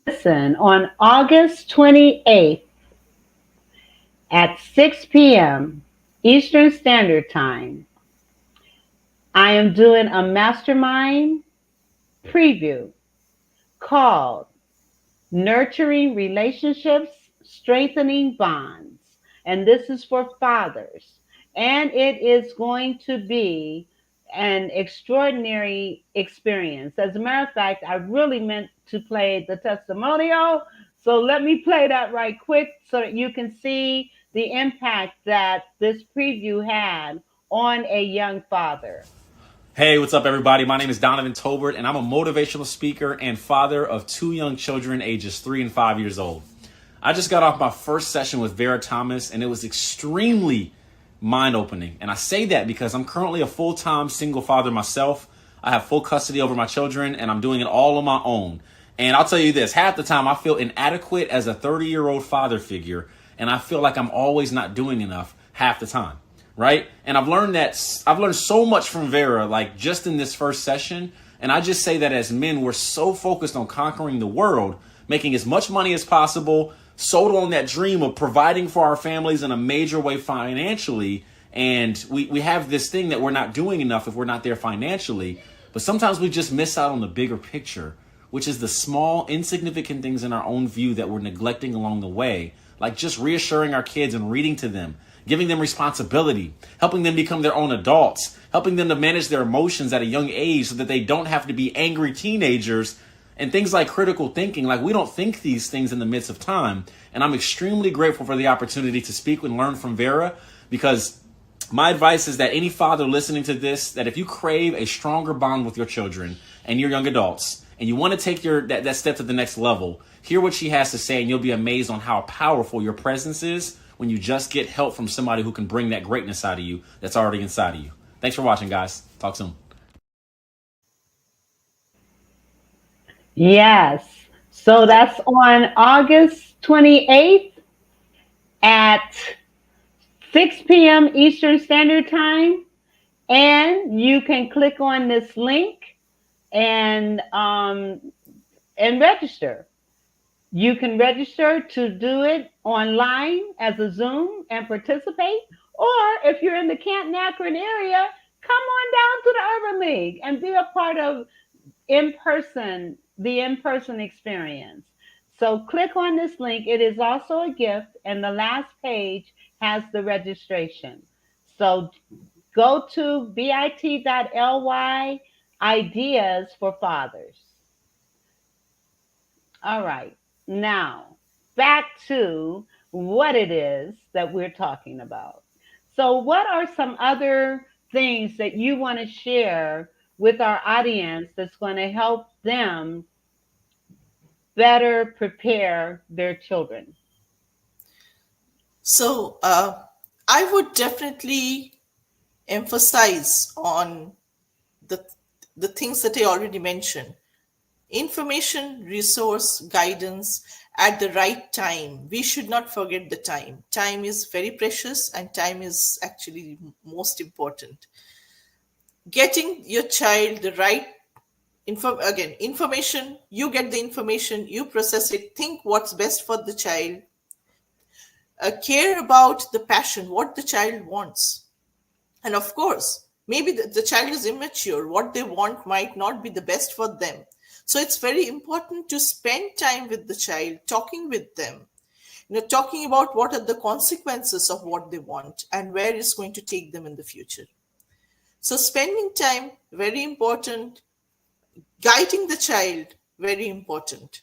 Speaker 3: Listen, on August 28th at 6 p.m. Eastern Standard Time, I am doing a mastermind preview called Nurturing Relationships, Strengthening Bonds. And this is for fathers. And it is going to be an extraordinary experience. As a matter of fact, I really meant to play the testimonial. So let me play that right quick so that you can see the impact that this preview had on a young father.
Speaker 8: Hey, what's up, everybody? My name is Donovan Tolbert, and I'm a motivational speaker and father of two young children, ages 3 and 5 years old. I just got off my first session with Vera Thomas, and it was extremely mind-opening. And I say that because I'm currently a full-time single father myself. I have full custody over my children, and I'm doing it all on my own. And I'll tell you this, half the time I feel inadequate as a 30-year-old father figure, and I feel like I'm always not doing enough half the time. Right? And I've learned so much from Vera, like just in this first session. And I just say that as men, we're so focused on conquering the world, making as much money as possible, sold on that dream of providing for our families in a major way financially. And we have this thing that we're not doing enough if we're not there financially. But sometimes we just miss out on the bigger picture, which is the small, insignificant things in our own view that we're neglecting along the way, like just reassuring our kids and reading to them, giving them responsibility, helping them become their own adults, helping them to manage their emotions at a young age so that they don't have to be angry teenagers, and things like critical thinking. Like, we don't think these things in the midst of time. And I'm extremely grateful for the opportunity to speak and learn from Vera, because my advice is that any father listening to this, that if you crave a stronger bond with your children and your young adults, and you want to take that step to the next level, hear what she has to say, and you'll be amazed on how powerful your presence is when you just get help from somebody who can bring that greatness out of you that's already inside of you. Thanks for watching, guys. Talk soon.
Speaker 3: Yes. So that's on August 28th at 6 p.m. Eastern Standard Time. And you can click on this link and register. You can register to do it online as a Zoom and participate. Or if you're in the Canton Akron area, come on down to the Urban League and be a part of the in-person experience. So click on this link. It is also a gift, and the last page has the registration. So go to bit.ly ideas for fathers. All right. Now, back to what it is that we're talking about. So, what are some other things that you want to share with our audience that's going to help them better prepare their children?
Speaker 4: So I would definitely emphasize on the the things that I already mentioned. Information, resource, guidance at the right time. We should not forget the time. Time is very precious and time is actually most important. Getting your child the right information, you get the information, you process it, think what's best for the child, care about the passion, what the child wants. And of course, maybe the child is immature. What they want might not be the best for them. So it's very important to spend time with the child, talking with them, talking about what are the consequences of what they want and where it's going to take them in the future. So spending time, very important. Guiding the child, very important.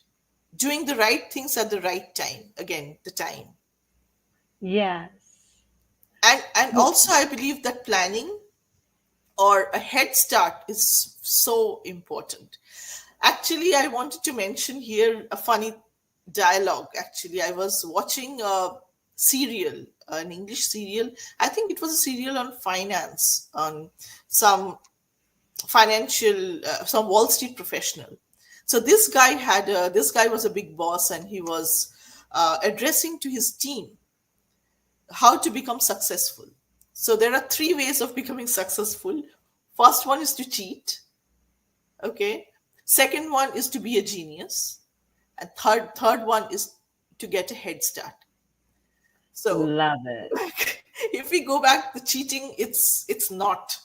Speaker 4: Doing the right things at the right time. Again, the time.
Speaker 3: Yes.
Speaker 4: And also I believe that planning or a head start is so important. Actually, I wanted to mention here a funny dialogue. Actually, I was watching a serial, an English serial. I think it was a serial on finance, on some some Wall Street professional. So this guy was a big boss, and he was addressing to his team how to become successful. So there are three ways of becoming successful. First one is to cheat. Okay. Second one is to be a genius. And third one is to get a head start. So
Speaker 3: Love it.
Speaker 4: if we go back, the cheating, it's not.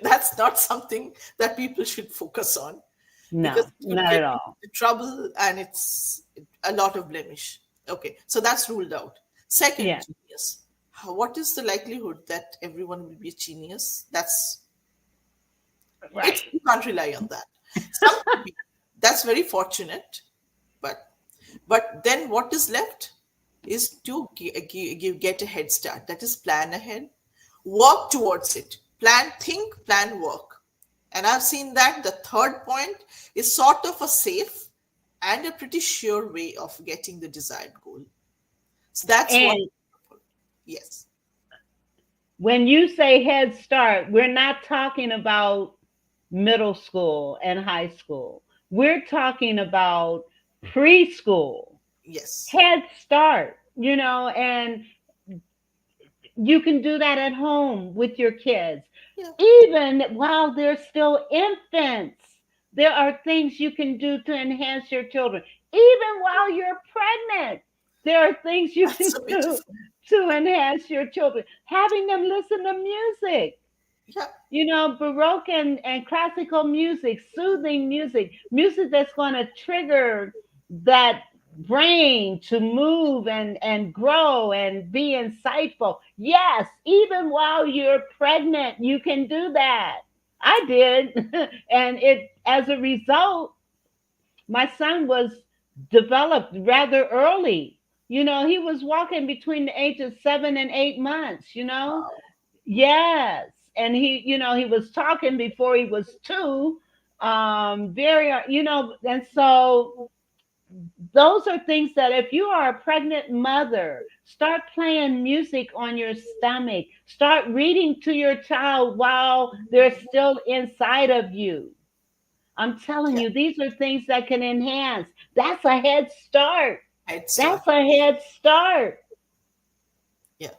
Speaker 4: That's not something that people should focus on because
Speaker 3: No,
Speaker 4: it could
Speaker 3: not
Speaker 4: get
Speaker 3: at
Speaker 4: you
Speaker 3: all.
Speaker 4: into trouble and it's a lot of blemish. Okay, so that's ruled out. Second,
Speaker 3: Yeah,
Speaker 4: genius. What is the likelihood that everyone will be a genius?
Speaker 3: right.
Speaker 4: You can't rely on that. Some could be. That's very fortunate, but then what is left is to get a head start. That is, plan ahead, work towards it. Plan, think, plan, work. And I've seen that the third point is sort of a safe and a pretty sure way of getting the desired goal. So that's what.
Speaker 3: And
Speaker 4: Yes.
Speaker 3: when you say head start, we're not talking about middle school and high school. We're talking about preschool,
Speaker 4: Yes.
Speaker 3: head start, and you can do that at home with your kids.
Speaker 4: Yeah.
Speaker 3: Even while they're still infants, there are things you can do to enhance your children. Even while you're pregnant, there are things you
Speaker 4: That's
Speaker 3: can
Speaker 4: so
Speaker 3: do
Speaker 4: beautiful.
Speaker 3: to enhance your children. Having them listen to music,
Speaker 4: Yeah.
Speaker 3: Baroque and classical music, soothing music, music that's going to trigger that brain to move and grow and be insightful. Yes, even while you're pregnant, you can do that. I did. And it, as a result, my son was developed rather early. He was walking between the age of 7 and 8 months. Yes, and he was talking before he was two. Very, and so those are things that if you are a pregnant mother, start playing music on your stomach. Start reading to your child while they're still inside of you. I'm telling
Speaker 4: Yeah.
Speaker 3: you, these are things that can enhance. That's a head start.
Speaker 4: Head start.
Speaker 3: That's a head start.
Speaker 4: Yeah.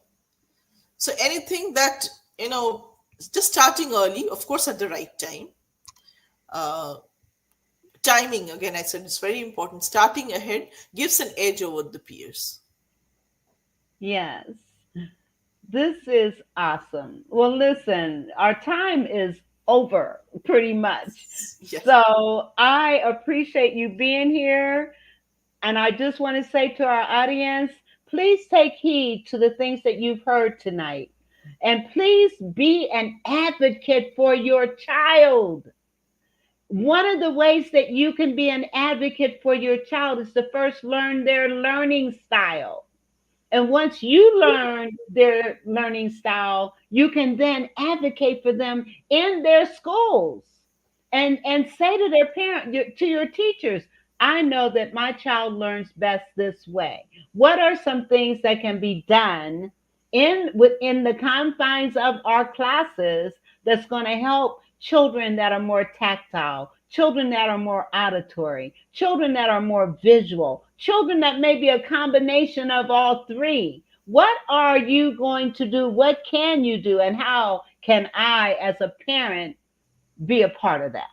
Speaker 4: So anything that, just starting early, of course, at the right time. Uh, Timing, again, I said it's very important. Starting ahead gives an edge over the peers.
Speaker 3: Yes. This is awesome. Well, listen, our time is over pretty much.
Speaker 4: Yes.
Speaker 3: So I appreciate you being here. And I just want to say to our audience, please take heed to the things that you've heard tonight. And please be an advocate for your child. One of the ways that you can be an advocate for your child is to first learn their learning style. And once you learn their learning style, you can then advocate for them in their schools and say to their parent, to your teachers, I know that my child learns best this way. What are some things that can be done within the confines of our classes that's going to help children that are more tactile, children that are more auditory, children that are more visual, children that may be a combination of all three? What are you going to do? What can you do? And how can I, as a parent, be a part of that?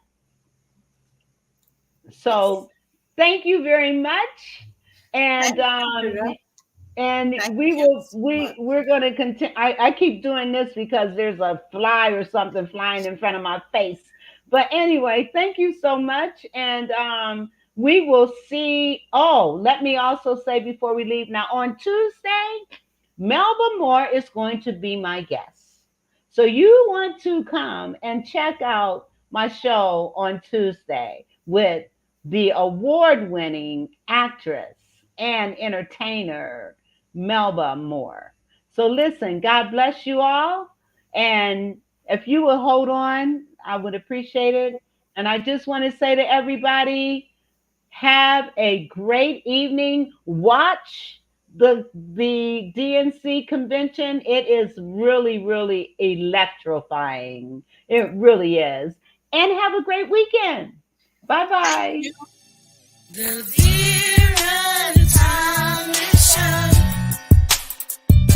Speaker 4: Yes.
Speaker 3: So thank you very much. And
Speaker 4: Thank you, Vera. Thank
Speaker 3: we
Speaker 4: you
Speaker 3: will
Speaker 4: so
Speaker 3: we
Speaker 4: much.
Speaker 3: we're going to continue. I keep doing this because there's a fly or something flying in front of my face. But anyway, thank you so much, and we will see. Oh, let me also say before we leave now, on Tuesday, Melba Moore is going to be my guest. So you want to come and check out my show on Tuesday with the award-winning actress and entertainer Melba Moore. So listen, God bless you all. And if you will hold on, I would appreciate it. And I just want to say to everybody, have a great evening. Watch the DNC convention. It is really, really electrifying. It really is. And have a great weekend. Bye
Speaker 4: Thank
Speaker 3: bye.
Speaker 4: you.
Speaker 1: The Vera time.